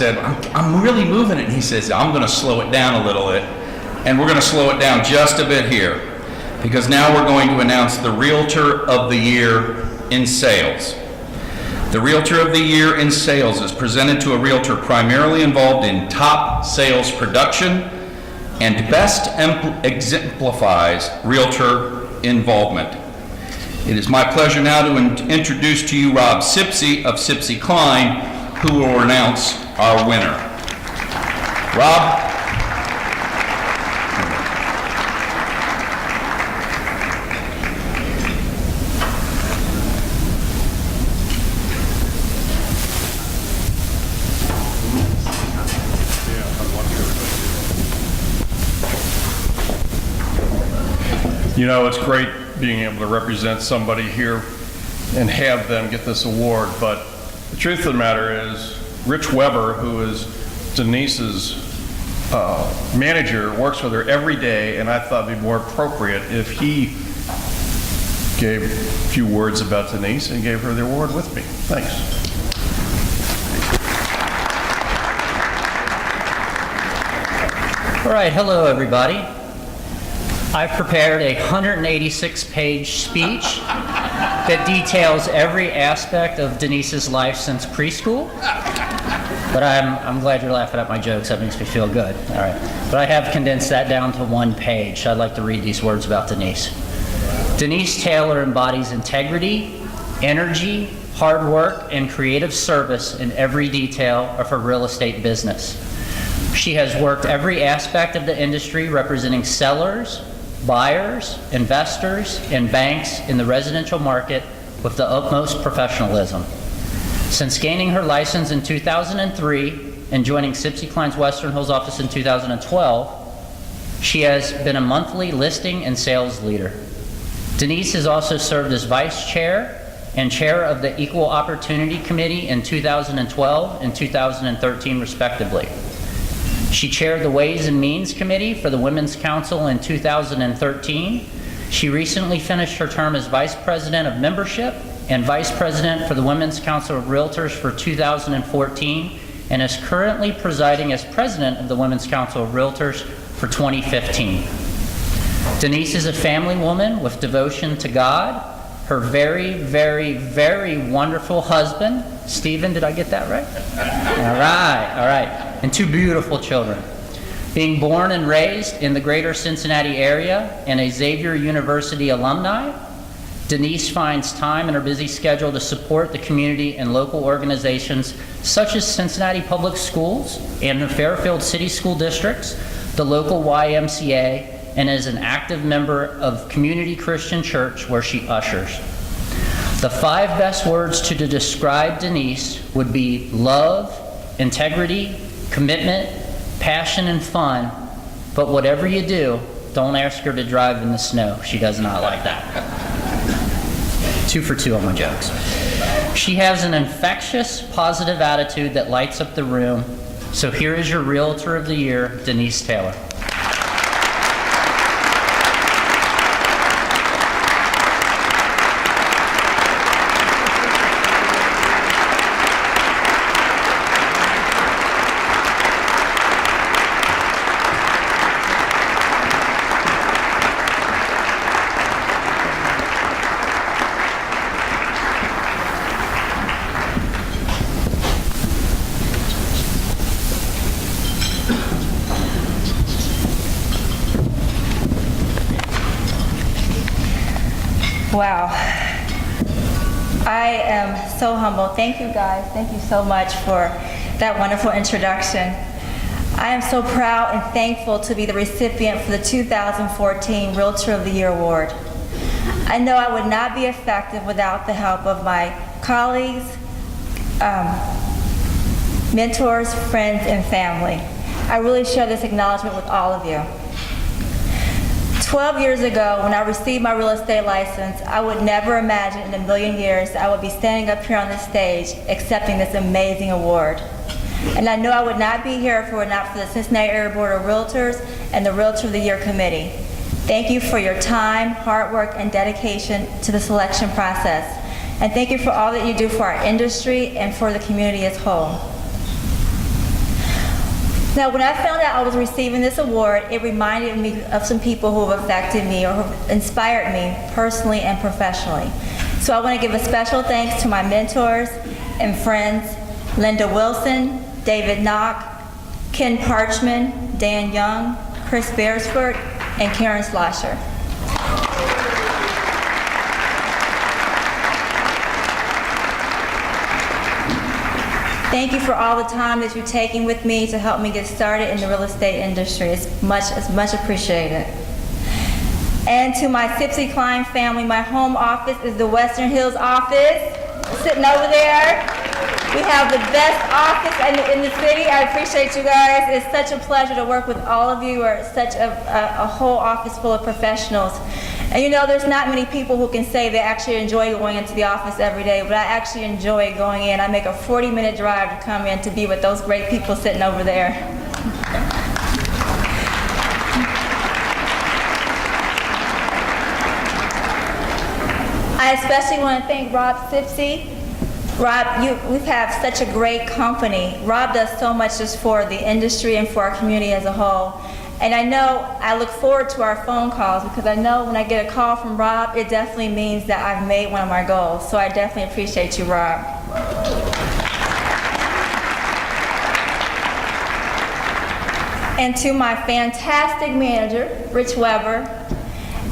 said, I'm really moving it. And he says, I'm going to slow it down a little bit. And we're going to slow it down just a bit here, because now we're going to announce the Realtor of the Year in Sales. The Realtor of the Year in Sales is presented to a realtor primarily involved in top sales production and best exemplifies realtor involvement. It is my pleasure now to introduce to you Rob Sipsey of Sipsey Klein, who will announce our winner. Rob? You know, it's great being able to represent somebody here and have them get this award, but the truth of the matter is, Rich Weber, who is Denise's manager, works with her every day, and I thought it'd be more appropriate if he gave a few words about Denise and gave her the award with me. Thanks. All right, hello everybody. I've prepared a 186-page speech that details every aspect of Denise's life since preschool. But I'm glad you're laughing at my jokes. That makes me feel good. All right. But I have condensed that down to one page. I'd like to read these words about Denise. Denise Taylor embodies integrity, energy, hard work, and creative service in every detail of her real estate business. She has worked every aspect of the industry representing sellers, buyers, investors, and banks in the residential market with the utmost professionalism. Since gaining her license in 2003 and joining Sipsey Klein's Western Hills office in 2012, she has been a monthly listing and sales leader. Denise has also served as vice chair and chair of the Equal Opportunity Committee in 2012 and 2013 respectively. She chaired the Ways and Means Committee for the Women's Council in 2013. She recently finished her term as Vice President of Membership and Vice President for the Women's Council of Realtors for 2014, and is currently presiding as President of the Women's Council of Realtors for 2015. Denise is a family woman with devotion to God. Her very, very, very wonderful husband, Stephen, did I get that right? All right. And two beautiful children. Being born and raised in the greater Cincinnati area and a Xavier University alumni, Denise finds time in her busy schedule to support the community and local organizations such as Cincinnati Public Schools and the Fairfield City School Districts, the local YMCA, and is an active member of Community Christian Church where she ushers. The 5 best words to describe Denise would be love, integrity, commitment, passion, and fun. But whatever you do, don't ask her to drive in the snow. She does not like that. 2 for 2 on my jokes. She has an infectious, positive attitude that lights up the room. So here is your Realtor of the Year, Denise Taylor. Wow. I am so humbled. Thank you guys. Thank you so much for that wonderful introduction. I am so proud and thankful to be the recipient for the 2014 Realtor of the Year Award. I know I would not be effective without the help of my colleagues, mentors, friends, and family. I really share this acknowledgement with all of you. 12 years ago, when I received my real estate license, I would never imagine in a million years I would be standing up here on this stage accepting this amazing award. And I know I would not be here if it were not for the Cincinnati Area Board of Realtors and the Realtor of the Year Committee. Thank you for your time, hard work, and dedication to the selection process. And thank you for all that you do for our industry and for the community as a whole. Now, when I found out I was receiving this award, it reminded me of some people who have affected me or who inspired me personally and professionally. So I want to give a special thanks to my mentors and friends, Linda Wilson, David Knock, Ken Parchman, Dan Young, Chris Beresford, and Karen Slosher. Thank you for all the time that you're taking with me to help me get started in the real estate industry. It's much appreciated. And to my Sipsey Klein family, my home office is the Western Hills office, sitting over there. We have the best office in the city. I appreciate you guys. It's such a pleasure to work with all of you. We're such a whole office full of professionals. And you know, there's not many people who can say they actually enjoy going into the office every day, but I actually enjoy going in. I make a 40-minute drive to come in to be with those great people sitting over there. I especially want to thank Rob Sipsey. Rob, we've had such a great company. Rob does so much just for the industry and for our community as a whole. And I know I look forward to our phone calls because I know when I get a call from Rob, it definitely means that I've made one of my goals. So I definitely appreciate you, Rob. And to my fantastic manager, Rich Weber.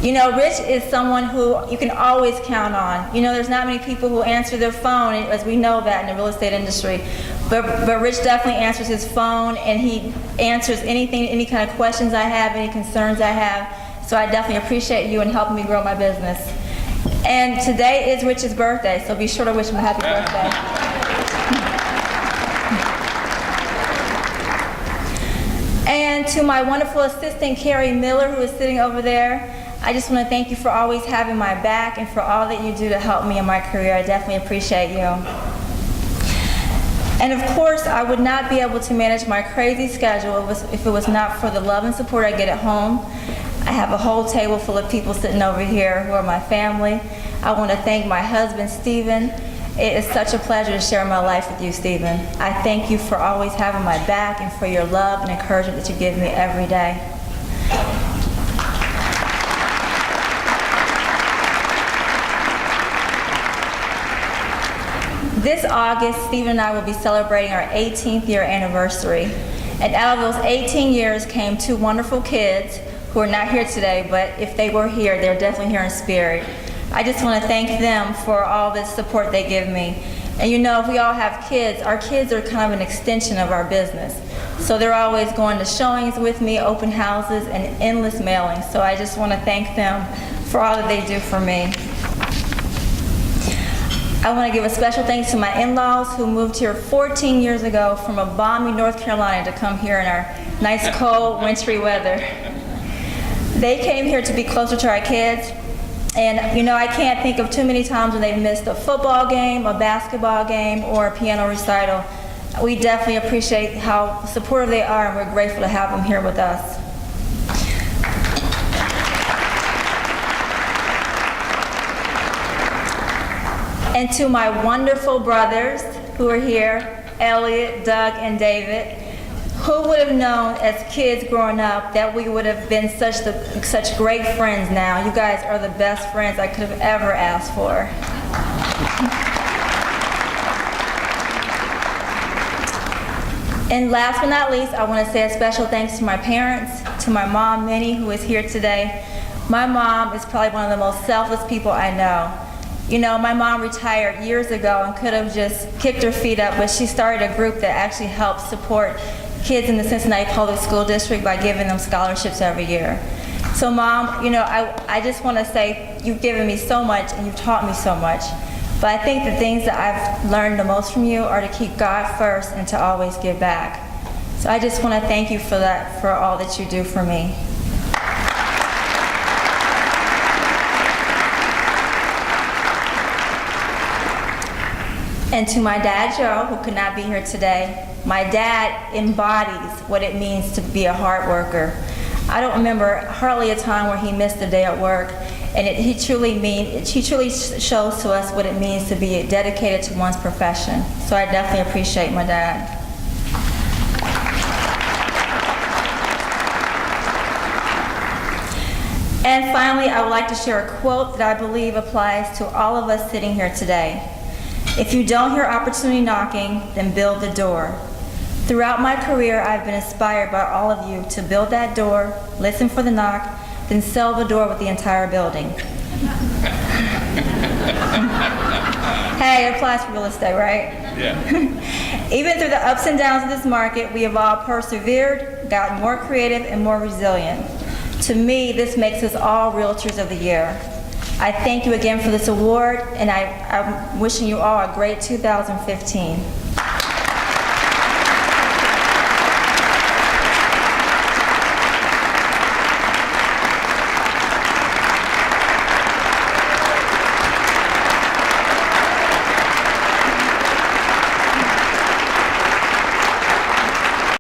You know, Rich is someone who you can always count on. You know, there's not many people who answer their phone, as we know that in the real estate industry. But Rich definitely answers his phone, and he answers any kind of questions I have, any concerns I have. So I definitely appreciate you in helping me grow my business. And today is Rich's birthday, so be sure to wish him a happy birthday. And to my wonderful assistant, Carrie Miller, who is sitting over there, I just want to thank you for always having my back and for all that you do to help me in my career. I definitely appreciate you. And of course, I would not be able to manage my crazy schedule if it was not for the love and support I get at home. I have a whole table full of people sitting over here who are my family. I want to thank my husband, Stephen. It is such a pleasure to share my life with you, Stephen. I thank you for always having my back and for your love and encouragement that you give me every day. This August, Stephen and I will be celebrating our 18th year anniversary. And out of those 18 years came two wonderful kids who are not here today, but if they were here, they're definitely here in spirit. I just want to thank them for all the support they give me. And you know, if we all have kids, our kids are kind of an extension of our business. So they're always going to showings with me, open houses, and endless mailings. So I just want to thank them for all that they do for me. I want to give a special thanks to my in-laws who moved here 14 years ago from a balmy North Carolina to come here in our nice, cold, wintry weather. They came here to be closer to our kids. And you know, I can't think of too many times when they've missed a football game, a basketball game, or a piano recital. We definitely appreciate how supportive they are, and we're grateful to have them here with us. And to my wonderful brothers who are here, Elliot, Doug, and David, who would have known as kids growing up that we would have been such great friends now? You guys are the best friends I could have ever asked for. And last but not least, I want to say a special thanks to my parents, to my mom, Minnie, who is here today. My mom is probably one of the most selfless people I know. You know, my mom retired years ago and could have just kicked her feet up, but she started a group that actually helps support kids in the Cincinnati Public School District by giving them scholarships every year. So Mom, you know, I just want to say you've given me so much and you've taught me so much. But I think the things that I've learned the most from you are to keep God first and to always give back. So I just want to thank you for that, for all that you do for me. And to my dad, Joe, who could not be here today, my dad embodies what it means to be a hard worker. I don't remember hardly a time where he missed a day at work, and he truly shows to us what it means to be dedicated to one's profession. So I definitely appreciate my dad. And finally, I would like to share a quote that I believe applies to all of us sitting here today. If you don't hear opportunity knocking, then build the door. Throughout my career, I've been inspired by all of you to build that door, listen for the knock, then sell the door with the entire building. Hey, it applies to real estate, right? Yeah. Even through the ups and downs of this market, we have all persevered, gotten more creative, and more resilient. To me, this makes us all Realtors of the Year. I thank you again for this award, and I'm wishing you all a great 2015.